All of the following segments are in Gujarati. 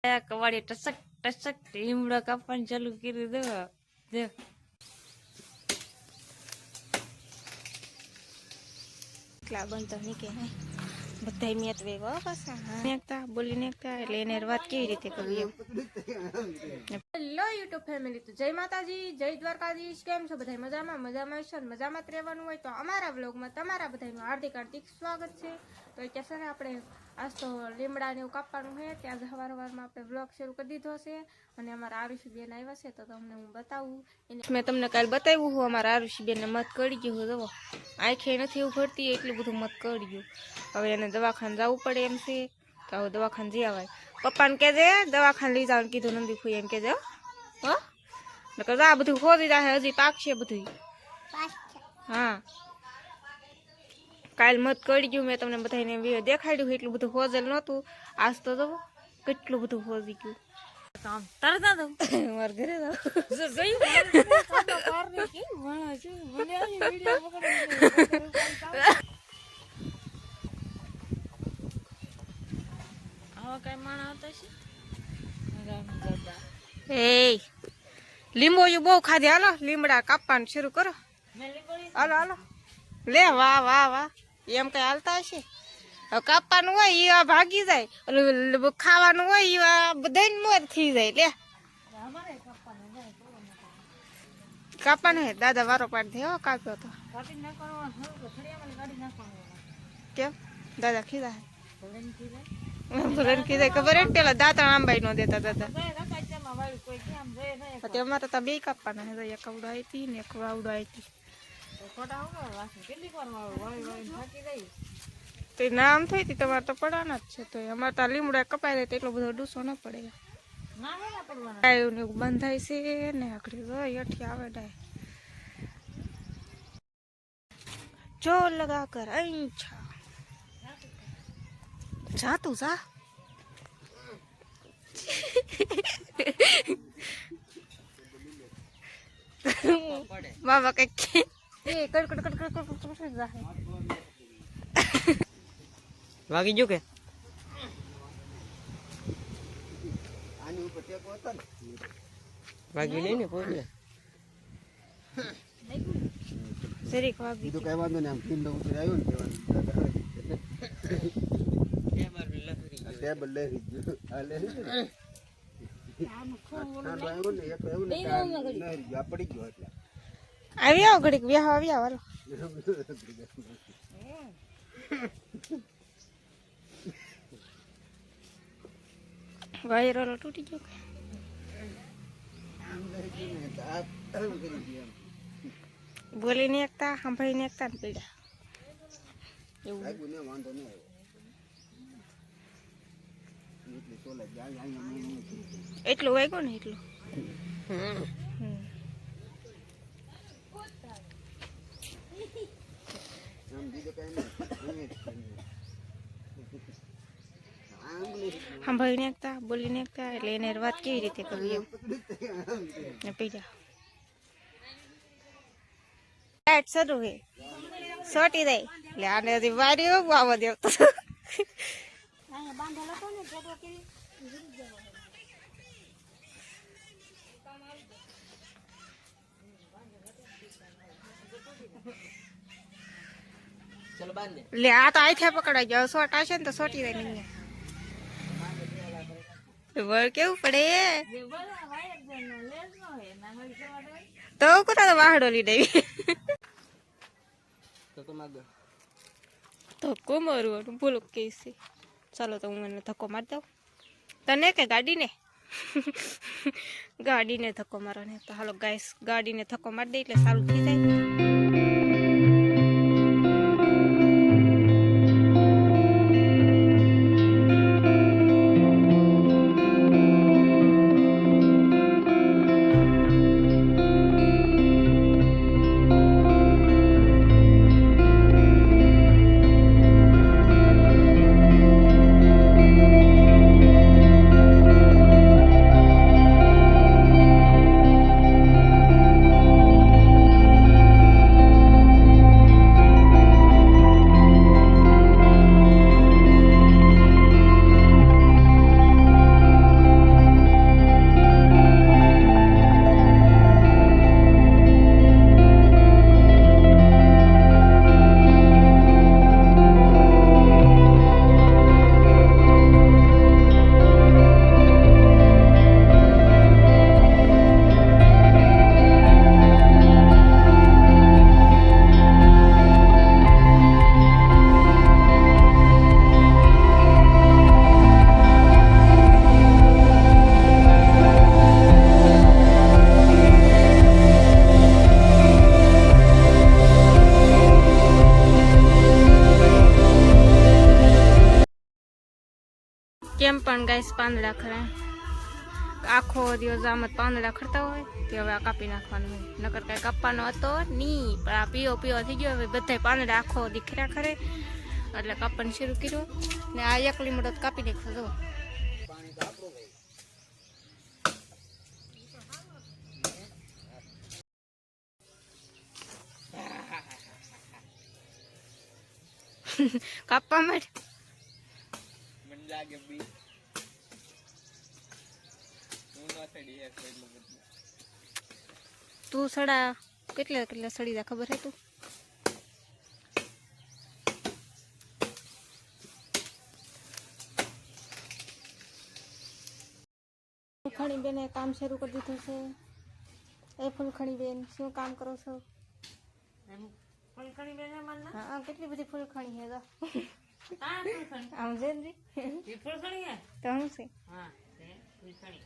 કવાડી ટસક ટસક લીમડો કાપવાનું ચાલુ કરી દો જો એટલા બનતો નીકે હે બધા મેત વેગો પાછા નેકતા બોલી નેકતા એટલે એને વાત કેવી રીતે કરવી હેલો યુટ્યુબ ફેમિલી તો જય માતાજી જય દ્વારકાધીશ કેમ છો બધા મજામાં છો મજામાં જ રહેવાનું હોય તો અમારા વ્લોગમાં તમારા બધાનું હાર્દિક હાર્દિક સ્વાગત છે તો અત્યારે છે આપણે આજ તો લીમડા ને એવું કાપવાનું છે ત્યાં સવારમાં આપણે વ્લોગ શરૂ કરી દીધો છે અને અમારા આરુષી બેન આવ્યા છે તો તમને હું બતાવું મેં તમને કાલે બતાવ્યું હું અમારા આરુષી બેનને મત કરી ગયું જુઓ આંખે નથી ઉભરતી એટલું બધું મત કરી ગયું હવે એને દવાખાને જવું પડે એમ છે તો હવે દવાખાને જઈ આવાય પપ્પાને કહેજે દવાખાને લઈ જવાનું કીધું નંદી ફૂઈ એમ કહેજે હો નકર આ બધું ખોદી જાય હજી પાકશે બધું હા કાલ મત કરી ગયું મેં તમને બધાને દેખાડ્યું એટલું બધું હોજલ નહોતું આજ તો જવો કેટલું બધું હોજી ગયું તરત મારા ઘરે એ લીંબો બહુ ખાધી હાલો લીમડા કાપવાનું શરૂ કરો હાલો હાલો લે વાહ વાહ વાહ એમ કઈ હાલતા હશે કાપવાનું હોય એ આ ભાગી જાય ખાવાનું હોય એ બધા મોર થઈ જાય લે કાપવાનું હે દાદા વારો પાડી દે કાપ્યો તો કેમ દાદા ખીધા ભૂલન ખીધા ખબર હે પેલા દાંતણ આંબાઈ નો દેતા દાદા અમારે તો બે કાપવાના હે એક આવડો આવી ને એક આવડો આવી તો નામ થઈ હતી તમારે તો પડવાના જ છે તો અમારે તો લીમડા કપાઈ જાય તો એટલો બધો ડૂસો ન પડે ગાયું બંધાય છે ને આખડી અઠી આવે ડાય જો લગા કર અચ્છા જા તું જા બાબા કઈ વાગી ગયું કે વાગી નહીં ને પોલે સરીક વાગી તો કઈ વાંધો ને આમ કિંડો ઉતરી આવ્યો ને ટેબલ લઈ ગયો આ લઈ પડી ગયો એટલે આવી આવો ઘડીક વ્યાહ આવી આવો વાયરો તૂટી ગયો બોલી ને એકતા સાંભળી ને એકતા ને પીડા એટલું વાગ્યો ને એટલું સાંભળી ને એકતા બોલી ને એકતા એટલે એને વાત કેવી રીતે કરવી એમ પીડા લાઈટ શરૂ હે સોટી દઈ એટલે આને હજી વારી આવવા દેવ લે આ તો આઈ પકડાઈ જાવ સોટ આવશે ને તો સોટી દઈ નહીં વળ કેવું પડે તો કોતા તો વાહડો લી દેવી ધક્કો મારવાનું બોલો કેસે ચાલો તો હું એને ધક્કો મારી દઉં તને કે ગાડીને ગાડીને ધક્કો મારવાનો તો હાલો ગાઈસ ગાડીને ધક્કો મારી દે એટલે સારું થઈ જાય ગાઈસ પાંદડા ખરા આખો દિવસ આમ જ પાંદડા ખરતા હોય તે હવે આ કાપી નાખવાનું હોય નકર કાંઈ કાપવાનો હતો નહીં પણ આ પીઓ થઈ ગયો હવે બધા પાંદડા આખો દીખરા ખરે એટલે કાપવાનું શરૂ કર્યું ને આ એક લીમડો કાપી નાખતો જો કાપવા માંડ મને લાગે બી હું ન સડી એક એટલું બધું તું સડા કેટલા સડી જા ખબર હે તું ફૂલખણી બેને કામ શરૂ કરી દીધું છે એ ફૂલખણી બેન શું કામ કરો છો ફૂલખણી બેન હા કેટલી બધી ફૂલખણી હે ફૂલખણી આમ છે ને એ ફૂલખણી હે તો હું છે હા તે ફૂલખણી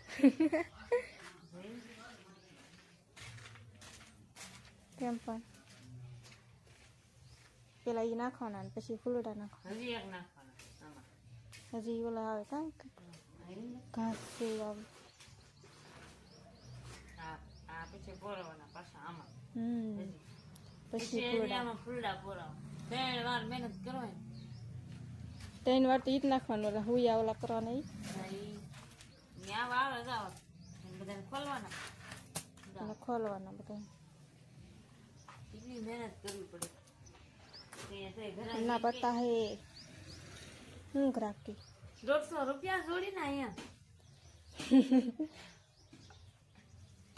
તેમ પણ પેલા એ નાખવાના ને પછી ફૂલડા નાખવાના હજી એક નાખવાના આમાં હજી ઓલા આવે કાં ઘાસ જેવું આવે આ પછી પોરવાના પાછા આમાં પછી પછી આમાં ફૂલડા પોરાવ 3 વાર મહેનત કરો ને 3 વાર તો ઈ જ નાખવાનું એટલે હુયા ઓલા કરવાના ઈ ત્યાં આવે જાવ બધાને ખોલવાના અને ખોલવાના બધા કેટલી મહેનત કરવી પડે ના પતા હે હું રાખી 150 રૂપિયા જોડીને અહીંયા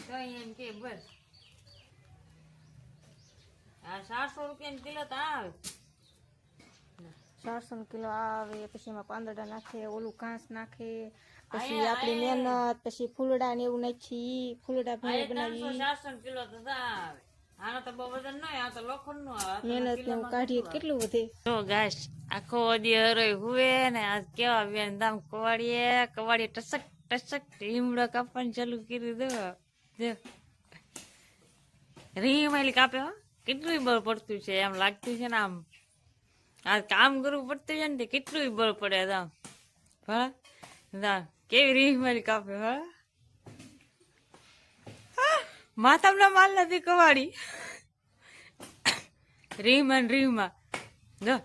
તો એમ કે બસ આ 700 રૂપિયા કિલો તો આવે 400 કિલો આવે પછી એમાં પાંદડા નાખે ઓલું ઘાસ નાખે પછી આપણી મહેનત પછી ફૂલડા ને એવું નાખી ફૂલડા ભેળ બનાવી 700 કિલો તો આવે આનો તો બહુ વજન ન હોય આ તો લોખંડ નું આવે મહેનત ને કાઢીએ કેટલું વધે જો ગાઈસ આખો દી હરોય હુએ ને આજ કેવા બેન દામ કવાડીએ ટસક ટસક લીમડો કાપવાનું ચાલુ કરી દો જો રીમ આલી કાપે હો કેટલું બળ પડતું છે એમ લાગતું છે ને આમ આ કામ કરવું પડતું છે ને તે કેટલું બળ પડે આમ હા કેવી રીમ આલી કાપે હા માથામાં માલ નથી કવાડી રીમાં જો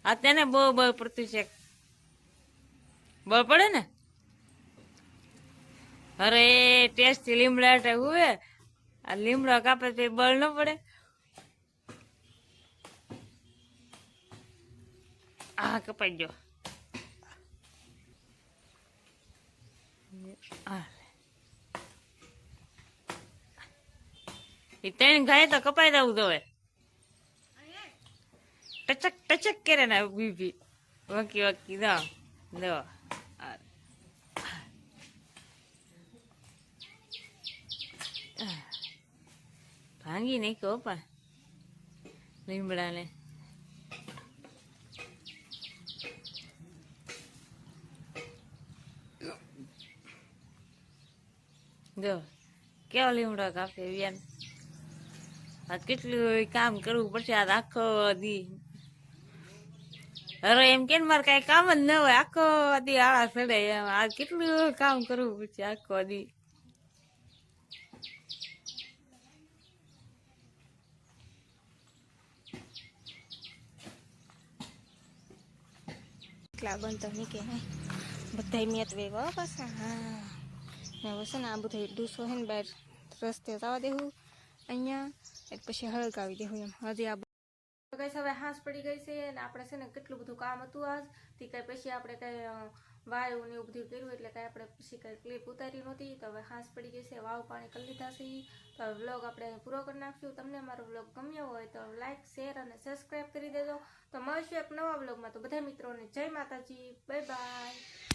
આ તેને બહુ બળ પડતું છે બળ પડે ને અરે ટેસ્ટ લીમડા હુએ આ લીમડા કાપે તો બળ ન પડે આ કપાઈ ગયો એ 3 ગાય તો કપાઈ દઉં તો ટચક કરે ને બીબી વકી દો ભાંગી નહીં કહો પણ લીમડા ને જો કેવો લીમડો કાપે બેન આ કેટલું કામ કરવું પડશે આ આખો દી અરે એમ કે મારે કઈ કામ જ ન હોય આખો દી આળા સડે એમ આ કેટલું કામ કરવું પડશે આખો દી એટલા બનતો નહીં કે હે બધા મેત વેગવા પાછા હા ને હવે છે ને આ બધા ડૂસો હે ને બહાર રસ્તે જવા દેવું અહીંયા એટલે પછી હળગાવી દેવું એમ હજી આ કઈ હવે હાંસ પડી ગઈ છે ને આપણે છે ને કેટલું બધું કામ હતું આજ તે કઈ પછી આપણે કઈ વાયુ ને એવું બધું કર્યું એટલે કઈ આપણે પછી કઈ ક્લિપ ઉતારી નહોતી તો હવે હાંસ પડી ગઈ છે વાવ પાણી કરી લીધા છે તો હવે વ્લોગ આપણે પૂરો કરી નાખશું તમને મારો વ્લોગ ગમ્યો હોય તો લાઈક શેર અને સબસ્ક્રાઈબ કરી દેજો તો મળશું એક નવા વ્લોગમાં તો બધા મિત્રોને જય માતાજી બાય બાય